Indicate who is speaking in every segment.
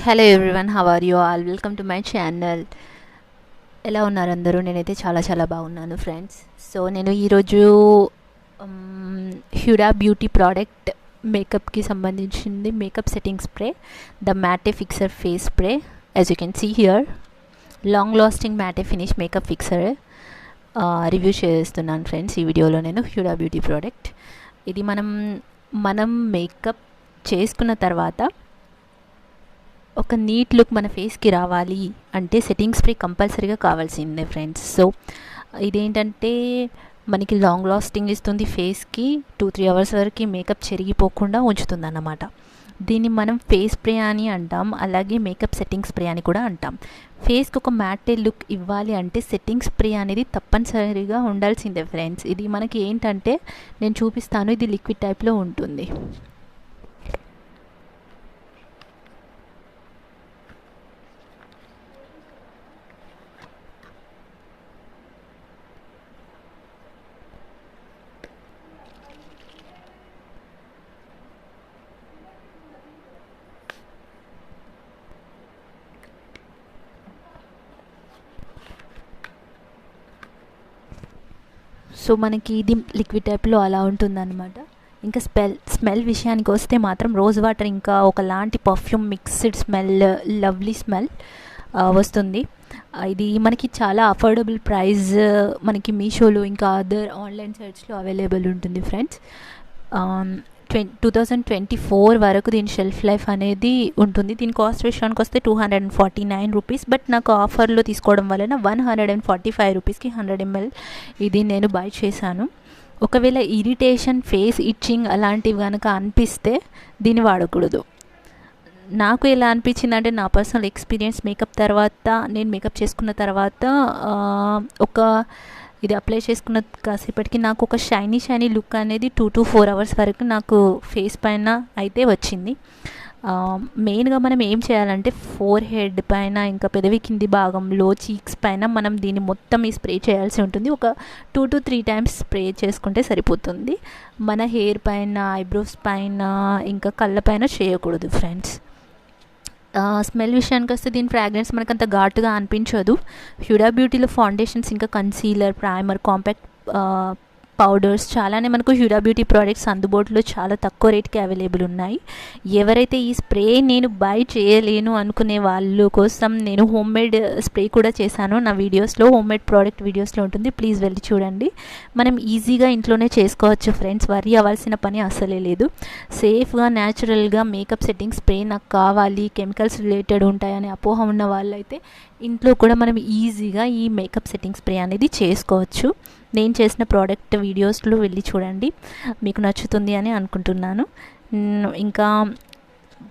Speaker 1: Hello everyone, how are you all? Welcome to my channel. ఎలా ఉన్నారు అందరూ? నేనైతే చాలా బాగున్నాను ఫ్రెండ్స్. సో నేను ఈరోజు హ్యూడా బ్యూటీ ప్రోడక్ట్ మేకప్కి సంబంధించింది makeup setting spray, the matte fixer face spray. As you can see here, long lasting matte finish makeup fixer review చేస్తున్నాను ఫ్రెండ్స్ ఈ వీడియోలో. నేను హ్యూడా బ్యూటీ ప్రోడక్ట్ ఇది మనం మేకప్ చేసుకున్న తర్వాత ఒక నీట్ లుక్ మన ఫేస్కి రావాలి అంటే సెట్టింగ్ స్ప్రే కంపల్సరీగా కావాల్సిందే ఫ్రెండ్స్. సో ఇదేంటంటే మనకి లాంగ్ లాస్టింగ్ ఇస్తుంది, ఫేస్కి 2-3 అవర్స్ వరకు మేకప్ చెరిగిపోకుండా ఉంచుతుంది అన్నమాట. దీన్ని మనం ఫేస్ స్ప్రే అని అంటాం, అలాగే మేకప్ సెట్టింగ్ స్ప్రే అని కూడా అంటాం. ఫేస్కి ఒక మ్యాటే లుక్ ఇవ్వాలి అంటే సెట్టింగ్ స్ప్రే అనేది తప్పనిసరిగా ఉండాల్సిందే ఫ్రెండ్స్. ఇది మనకి ఏంటంటే నేను చూపిస్తాను, ఇది లిక్విడ్ టైప్లో ఉంటుంది. సో మనకి ఇది లిక్విడ్ టైప్లో అలా ఉంటుందన్నమాట. ఇంకా స్మెల్ విషయానికి వస్తే మాత్రం రోజ్ వాటర్ ఇంకా ఒకలాంటి perfume mixed smell, lovely smell వస్తుంది. ఇది మనకి చాలా అఫోర్డబుల్ ప్రైస్ మనకి మీషోలో ఇంకా అదర్ ఆన్లైన్ సైట్స్లో అవైలబుల్ ఉంటుంది ఫ్రెండ్స్. 2024 వరకు దీని షెల్ఫ్ లైఫ్ అనేది ఉంటుంది. దీని కాస్ట్ విషయానికి వస్తే 249 రూపీస్, బట్ నాకు ఆఫర్లో తీసుకోవడం వలన 145 రూపీస్కి 100 ml ఇది నేను బై చేశాను. ఒకవేళ ఇరిటేషన్, ఫేస్ ఇచ్చింగ్ అలాంటివి కనుక అనిపిస్తే దీన్ని వాడకూడదు. నాకు ఎలా అనిపించింది అంటే, నా పర్సనల్ ఎక్స్పీరియన్స్, నేను మేకప్ చేసుకున్న తర్వాత ఇది అప్లై చేసుకున్న కాసేపటికి నాకు ఒక షైనీ లుక్ అనేది 2 to 4 అవర్స్ వరకు నాకు ఫేస్ పైన అయితే వచ్చింది. మెయిన్గా మనం ఏం చేయాలంటే ఫోర్ హెడ్ పైన, ఇంకా పెదవి కింది భాగంలో, చీక్స్ పైన మనం దీన్ని మొత్తం స్ప్రే చేయాల్సి ఉంటుంది. ఒక 2 to 3 టైమ్స్ స్ప్రే చేసుకుంటే సరిపోతుంది. మన హెయిర్ పైన, ఐబ్రోస్ పైన, ఇంకా కళ్ళ పైన చేయకూడదు ఫ్రెండ్స్. స్మెల్ విషయానికి వస్తే దీని ఫ్రాగ్రెన్స్ మనకు అంత ఘాటుగా అనిపించదు. హ్యూడా బ్యూటీలో ఫౌండేషన్స్, ఇంకా కన్సీలర్, ప్రైమర్, కాంపాక్ట్ పౌడర్స్ చాలానే మనకు హ్యూడా బ్యూటీ ప్రోడక్ట్స్ అందుబాటులో చాలా తక్కువ రేట్కి అవైలబుల్ ఉన్నాయి. ఎవరైతే ఈ స్ప్రే నేను బై చేయలేను అనుకునే వాళ్ళ కోసం నేను హోమ్ మేడ్ స్ప్రే కూడా చేశాను. నా వీడియోస్లో, హోమ్ మేడ్ ప్రోడక్ట్ వీడియోస్లో ఉంటుంది, ప్లీజ్ వెళ్ళి చూడండి. మనం ఈజీగా ఇంట్లోనే చేసుకోవచ్చు ఫ్రెండ్స్, వరీ అవ్వాల్సిన పని అసలే లేదు. సేఫ్గా, న్యాచురల్గా మేకప్ సెట్టింగ్ స్ప్రే నాకు కావాలి, కెమికల్స్ రిలేటెడ్ ఉంటాయని అపోహ ఉన్న వాళ్ళైతే ఇంట్లో కూడా మనం ఈజీగా ఈ మేకప్ సెట్టింగ్ స్ప్రే అనేది చేసుకోవచ్చు. నేను చేసిన ప్రోడక్ట్ వీడియోస్లో వెళ్ళి చూడండి, మీకు నచ్చుతుంది అని అనుకుంటున్నాను. ఇంకా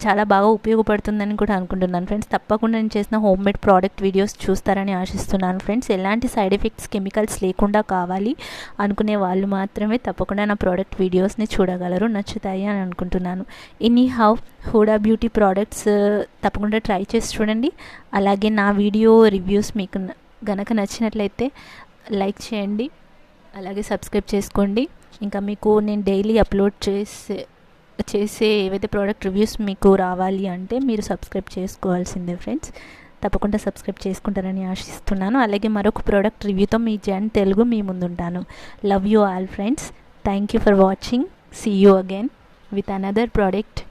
Speaker 1: చాలా బాగా ఉపయోగపడుతుందని కూడా అనుకుంటున్నాను ఫ్రెండ్స్. తప్పకుండా నేను చేసిన హోమ్ మేడ్ ప్రోడక్ట్ వీడియోస్ చూస్తారని ఆశిస్తున్నాను ఫ్రెండ్స్. ఎలాంటి సైడ్ ఎఫెక్ట్స్, కెమికల్స్ లేకుండా కావాలి అనుకునే వాళ్ళు మాత్రమే తప్పకుండా నా ప్రోడక్ట్ వీడియోస్ని చూడగలరు, నచ్చుతాయి అని అనుకుంటున్నాను. ఎనీహౌ, హూడా బ్యూటీ ప్రోడక్ట్స్ తప్పకుండా ట్రై చేసి చూడండి. అలాగే నా వీడియో రివ్యూస్ మీకు గనక నచ్చినట్లయితే లైక్ చేయండి, అలాగే సబ్స్క్రైబ్ చేసుకోండి. ఇంకా మీకు నేను డైలీ అప్లోడ్ చేసే ఏవైతే ప్రోడక్ట్ రివ్యూస్ మీకు రావాలి అంటే మీరు సబ్స్క్రైబ్ చేసుకోవాల్సిందే ఫ్రెండ్స్. తప్పకుండా సబ్స్క్రైబ్ చేసుకుంటారని ఆశిస్తున్నాను. అలాగే మరొక ప్రోడక్ట్ రివ్యూతో మీ జన్ తెలుగు మీ ముందుంటాను. Love you all friends. Thank you for watching. See you again with another product.